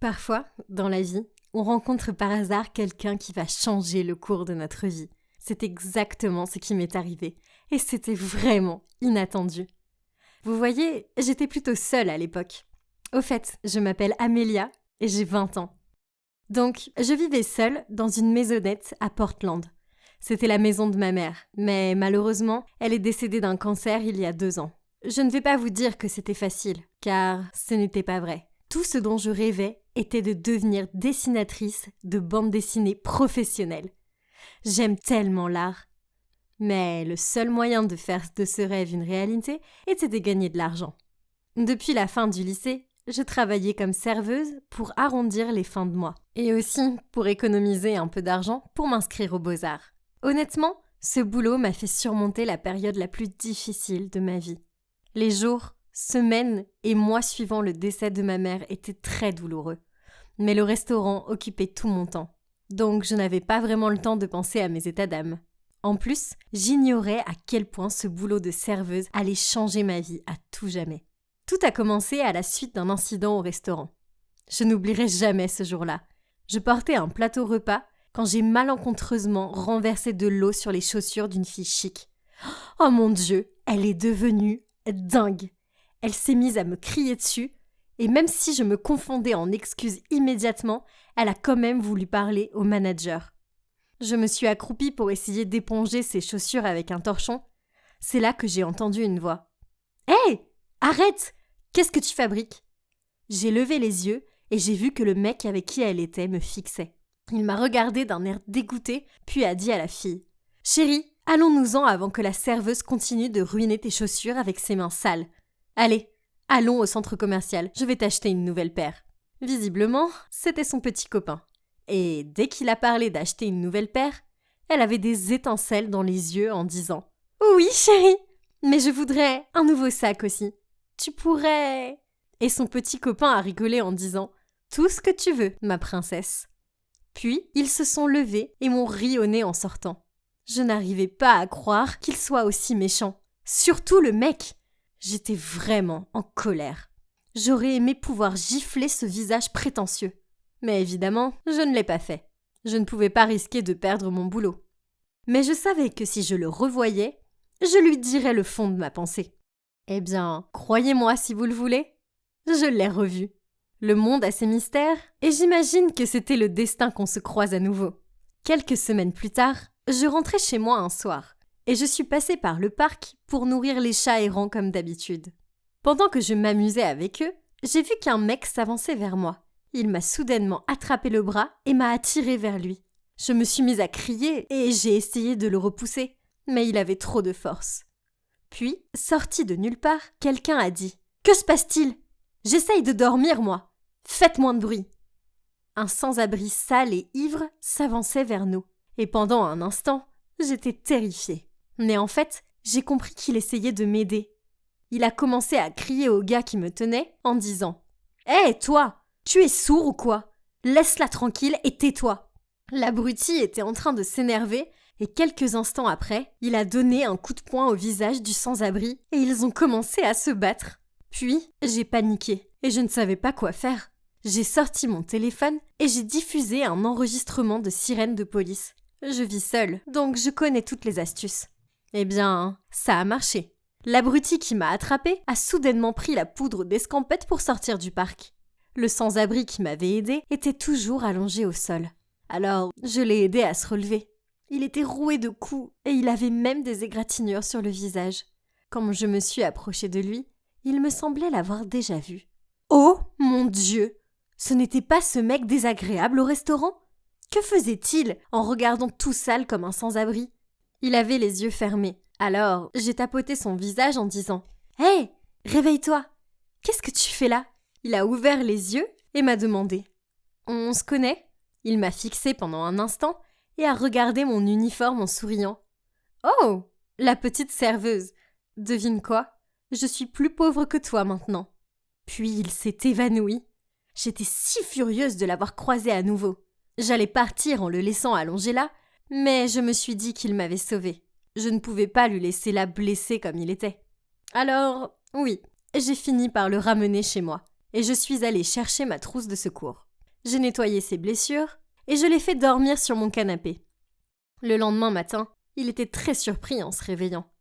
Parfois, dans la vie, on rencontre par hasard quelqu'un qui va changer le cours de notre vie. C'est exactement ce qui m'est arrivé. Et c'était vraiment inattendu. Vous voyez, j'étais plutôt seule à l'époque. Au fait, je m'appelle Amélia et j'ai 20 ans. Donc, je vivais seule dans une maisonnette à Portland. C'était la maison de ma mère, mais malheureusement, elle est décédée d'un cancer il y a 2 ans. Je ne vais pas vous dire que c'était facile, car ce n'était pas vrai. Tout ce dont je rêvais était de devenir dessinatrice de bande dessinée professionnelle. J'aime tellement l'art. Mais le seul moyen de faire de ce rêve une réalité était de gagner de l'argent. Depuis la fin du lycée, je travaillais comme serveuse pour arrondir les fins de mois et aussi pour économiser un peu d'argent pour m'inscrire aux Beaux-Arts. Honnêtement, ce boulot m'a fait surmonter la période la plus difficile de ma vie. Les jours, semaines et mois suivant le décès de ma mère étaient très douloureux. Mais le restaurant occupait tout mon temps. Donc je n'avais pas vraiment le temps de penser à mes états d'âme. En plus, j'ignorais à quel point ce boulot de serveuse allait changer ma vie à tout jamais. Tout a commencé à la suite d'un incident au restaurant. Je n'oublierai jamais ce jour-là. Je portais un plateau repas quand j'ai malencontreusement renversé de l'eau sur les chaussures d'une fille chic. Oh mon Dieu, elle est devenue dingue. Elle s'est mise à me crier dessus, et même si je me confondais en excuses immédiatement, elle a quand même voulu parler au manager. Je me suis accroupie pour essayer d'éponger ses chaussures avec un torchon. C'est là que j'ai entendu une voix. « Hé, arrête! Qu'est-ce que tu fabriques ?» J'ai levé les yeux et j'ai vu que le mec avec qui elle était me fixait. Il m'a regardé d'un air dégoûté, puis a dit à la fille « Chérie, allons-nous-en avant que la serveuse continue de ruiner tes chaussures avec ses mains sales. Allez, allons au centre commercial, je vais t'acheter une nouvelle paire. » Visiblement, c'était son petit copain. Et dès qu'il a parlé d'acheter une nouvelle paire, elle avait des étincelles dans les yeux en disant « Oui, chérie, mais je voudrais un nouveau sac aussi. Tu pourrais… » Et son petit copain a rigolé en disant « Tout ce que tu veux, ma princesse. » Puis, ils se sont levés et m'ont ri au nez en sortant. Je n'arrivais pas à croire qu'il soit aussi méchant. Surtout le mec. J'étais vraiment en colère. J'aurais aimé pouvoir gifler ce visage prétentieux. Mais évidemment, je ne l'ai pas fait. Je ne pouvais pas risquer de perdre mon boulot. Mais je savais que si je le revoyais, je lui dirais le fond de ma pensée. Eh bien, croyez-moi si vous le voulez, je l'ai revu. Le monde a ses mystères, et j'imagine que c'était le destin qu'on se croise à nouveau. Quelques semaines plus tard, je rentrais chez moi un soir, et je suis passée par le parc pour nourrir les chats errants comme d'habitude. Pendant que je m'amusais avec eux, j'ai vu qu'un mec s'avançait vers moi. Il m'a soudainement attrapé le bras et m'a attiré vers lui. Je me suis mise à crier et j'ai essayé de le repousser, mais il avait trop de force. Puis, sorti de nulle part, quelqu'un a dit « Que se passe-t-il ? J'essaye de dormir, moi. Faites moins de bruit. » Un sans-abri sale et ivre s'avançait vers nous. Et pendant un instant, j'étais terrifiée. Mais en fait, j'ai compris qu'il essayait de m'aider. Il a commencé à crier au gars qui me tenait en disant « Hé, toi, tu es sourd ou quoi ? Laisse-la tranquille et tais-toi. » L'abruti était en train de s'énerver et quelques instants après, il a donné un coup de poing au visage du sans-abri et ils ont commencé à se battre. Puis, j'ai paniqué et je ne savais pas quoi faire. J'ai sorti mon téléphone et j'ai diffusé un enregistrement de sirène de police. Je vis seule, donc je connais toutes les astuces. Eh bien, ça a marché. L'abruti qui m'a attrapée a soudainement pris la poudre d'escampette pour sortir du parc. Le sans-abri qui m'avait aidé était toujours allongé au sol. Alors, je l'ai aidé à se relever. Il était roué de coups et il avait même des égratignures sur le visage. Quand je me suis approchée de lui, il me semblait l'avoir déjà vu. Oh mon Dieu! Ce n'était pas ce mec désagréable au restaurant? Que faisait-il en regardant tout sale comme un sans-abri? Il avait les yeux fermés. Alors, j'ai tapoté son visage en disant « Hé, réveille-toi! Qu'est-ce que tu fais là ?» Il a ouvert les yeux et m'a demandé « On se connaît ?» Il m'a fixé pendant un instant et a regardé mon uniforme en souriant. « Oh, la petite serveuse! Devine quoi? Je suis plus pauvre que toi maintenant. » Puis il s'est évanoui. J'étais si furieuse de l'avoir croisé à nouveau. J'allais partir en le laissant allongé là, mais je me suis dit qu'il m'avait sauvée. Je ne pouvais pas lui laisser là blessé comme il était. Alors, oui, j'ai fini par le ramener chez moi. Et je suis allée chercher ma trousse de secours. J'ai nettoyé ses blessures et je l'ai fait dormir sur mon canapé. Le lendemain matin, il était très surpris en se réveillant.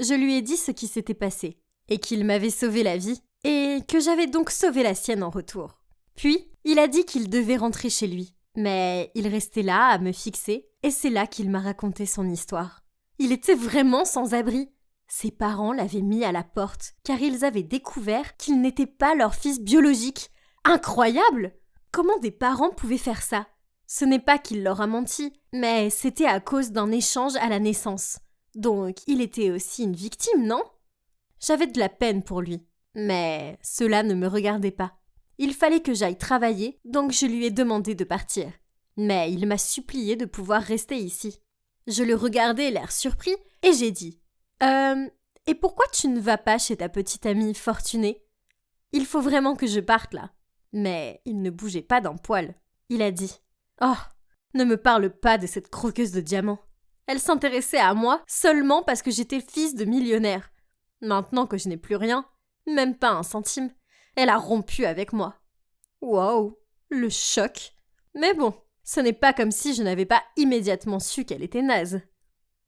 Je lui ai dit ce qui s'était passé et qu'il m'avait sauvé la vie et que j'avais donc sauvé la sienne en retour. Puis, il a dit qu'il devait rentrer chez lui, mais il restait là à me fixer et c'est là qu'il m'a raconté son histoire. Il était vraiment sans abri. Ses parents l'avaient mis à la porte car ils avaient découvert qu'il n'était pas leur fils biologique. Incroyable! Comment des parents pouvaient faire ça? Ce n'est pas qu'il leur a menti, mais c'était à cause d'un échange à la naissance. Donc, il était aussi une victime, non? J'avais de la peine pour lui, mais cela ne me regardait pas. Il fallait que j'aille travailler, donc je lui ai demandé de partir. Mais il m'a supplié de pouvoir rester ici. Je le regardais l'air surpris et j'ai dit « Et pourquoi tu ne vas pas chez ta petite amie Fortunée? Il faut vraiment que je parte là. » Mais il ne bougeait pas d'un poil. Il a dit « Oh, ne me parle pas de cette croqueuse de diamants. Elle s'intéressait à moi seulement parce que j'étais fils de millionnaire. Maintenant que je n'ai plus rien, même pas un centime, elle a rompu avec moi. » Wow, le choc. Mais bon, ce n'est pas comme si je n'avais pas immédiatement su qu'elle était naze.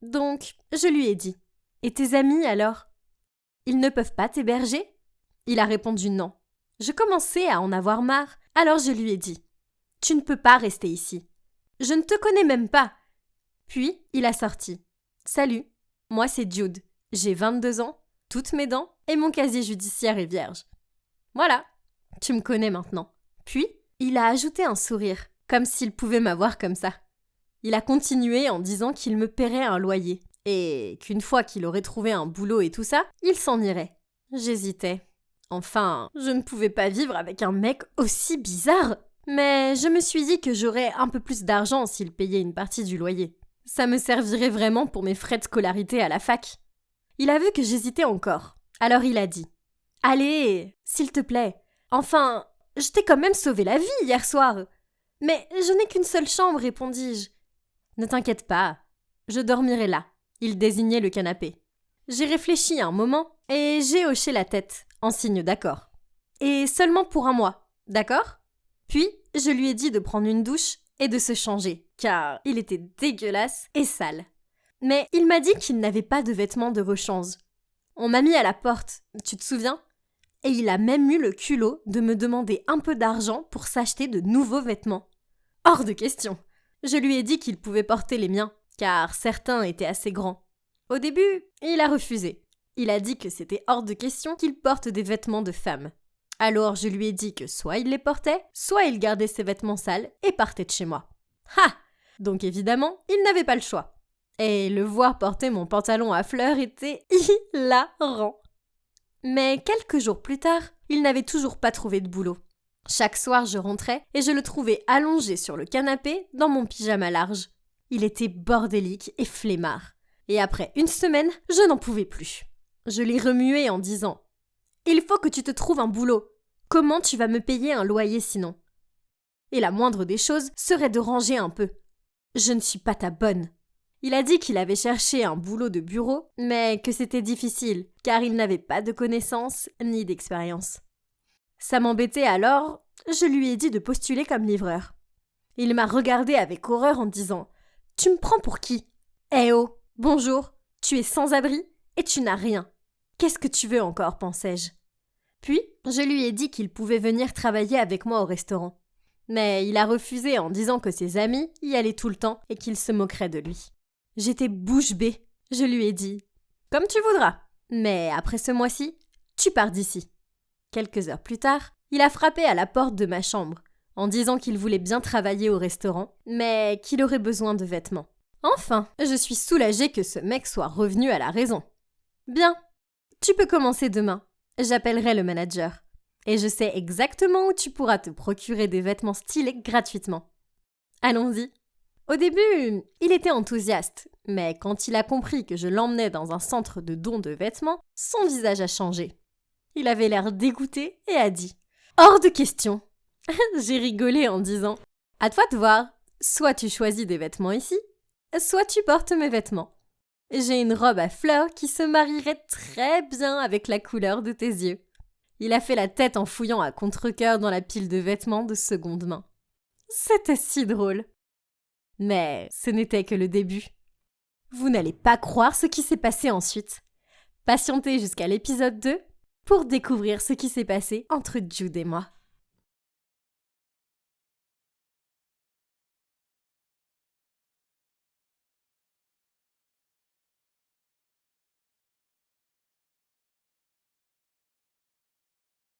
Donc, je lui ai dit « Et tes amis alors? Ils ne peuvent pas t'héberger ?» Il a répondu non. Je commençais à en avoir marre, alors je lui ai dit « Tu ne peux pas rester ici. Je ne te connais même pas. » Puis, il a sorti « Salut, moi c'est Jude. J'ai 22 ans, toutes mes dents et mon casier judiciaire est vierge. Voilà, tu me connais maintenant. » Puis, il a ajouté un sourire, comme s'il pouvait m'avoir comme ça. Il a continué en disant qu'il me paierait un loyer et qu'une fois qu'il aurait trouvé un boulot et tout ça, il s'en irait. J'hésitais. Enfin, je ne pouvais pas vivre avec un mec aussi bizarre. Mais je me suis dit que j'aurais un peu plus d'argent s'il payait une partie du loyer. Ça me servirait vraiment pour mes frais de scolarité à la fac. Il a vu que j'hésitais encore. Alors il a dit « Allez, s'il te plaît. Enfin, je t'ai quand même sauvé la vie hier soir. » « Mais je n'ai qu'une seule chambre, répondis-je. »« Ne t'inquiète pas, je dormirai là. » Il désignait le canapé. J'ai réfléchi un moment et j'ai hoché la tête, en signe d'accord. « Et seulement pour un mois, d'accord ?» Puis, je lui ai dit de prendre une douche et de se changer, car il était dégueulasse et sale. Mais il m'a dit qu'il n'avait pas de vêtements de rechange. On m'a mis à la porte, tu te souviens ? Et il a même eu le culot de me demander un peu d'argent pour s'acheter de nouveaux vêtements. Hors de question. Je lui ai dit qu'il pouvait porter les miens, car certains étaient assez grands. Au début, il a refusé. Il a dit que c'était hors de question qu'il porte des vêtements de femme. Alors je lui ai dit que soit il les portait, soit il gardait ses vêtements sales et partait de chez moi. Ha! Donc évidemment, il n'avait pas le choix. Et le voir porter mon pantalon à fleurs était hilarant. Mais quelques jours plus tard, il n'avait toujours pas trouvé de boulot. Chaque soir, je rentrais et je le trouvais allongé sur le canapé dans mon pyjama large. Il était bordélique et flemmard. Et après une semaine, je n'en pouvais plus. Je l'ai remué en disant « Il faut que tu te trouves un boulot. Comment tu vas me payer un loyer sinon ? Et la moindre des choses serait de ranger un peu. Je ne suis pas ta bonne. » Il a dit qu'il avait cherché un boulot de bureau, mais que c'était difficile, car il n'avait pas de connaissances ni d'expérience. Ça m'embêtait alors, je lui ai dit de postuler comme livreur. Il m'a regardé avec horreur en disant « Tu me prends pour qui ? Eh oh, bonjour, tu es sans abri et tu n'as rien. Qu'est-ce que tu veux encore, pensais-je. Puis, je lui ai dit qu'il pouvait venir travailler avec moi au restaurant. Mais il a refusé en disant que ses amis y allaient tout le temps et qu'ils se moqueraient de lui. J'étais bouche bée. Je lui ai dit « Comme tu voudras, mais après ce mois-ci, tu pars d'ici. » Quelques heures plus tard, il a frappé à la porte de ma chambre en disant qu'il voulait bien travailler au restaurant, mais qu'il aurait besoin de vêtements. Enfin, je suis soulagée que ce mec soit revenu à la raison. Bien, tu peux commencer demain. J'appellerai le manager. Et je sais exactement où tu pourras te procurer des vêtements stylés gratuitement. Allons-y. Au début, il était enthousiaste, mais quand il a compris que je l'emmenais dans un centre de dons de vêtements, son visage a changé. Il avait l'air dégoûté et a dit « Hors de question !» J'ai rigolé en disant « À toi de voir, soit tu choisis des vêtements ici, soit tu portes mes vêtements. J'ai une robe à fleurs qui se marierait très bien avec la couleur de tes yeux. » Il a fait la tête en fouillant à contre-cœur dans la pile de vêtements de seconde main. C'était si drôle. Mais ce n'était que le début. Vous n'allez pas croire ce qui s'est passé ensuite. Patientez jusqu'à l'épisode 2 pour découvrir ce qui s'est passé entre Jude et moi.